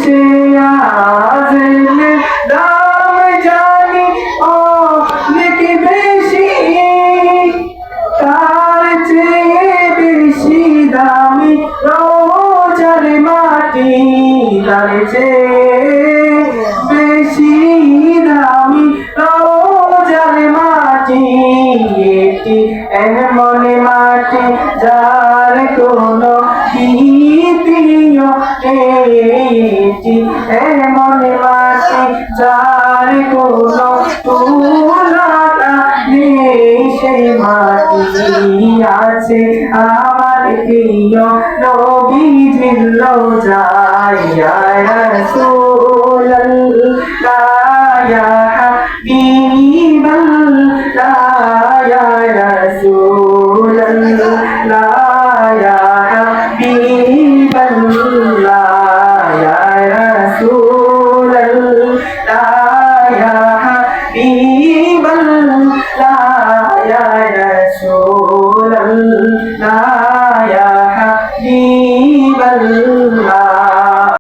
সে আজলে দাম জানি অনেক বেশি, তার চেয়ে বেশি দামি রোজার মাটি, তার চেয়ে বেশি দামি রোজার মাটি। এটি এমন মাটি যার কোনো দ্বিতীয় নেই, এটি এমন মাটি যার কোনো তুলনা নেই। সেই মাটি আছে আমার প্রিয় নবীজির রোজায়। ইয়া রাসূলুল্লাহ ইয়া হাবিবাল্লাহ ইয়া রাসূলুল্লাহ ইয়া হাবিবাল্লাহ ইয়া রাসূলুল্লাহ ইয়া হাবিবাল্লাহ ইয়া রাসূলুল্লাহ ইয়া হাবিবাল্লাহ।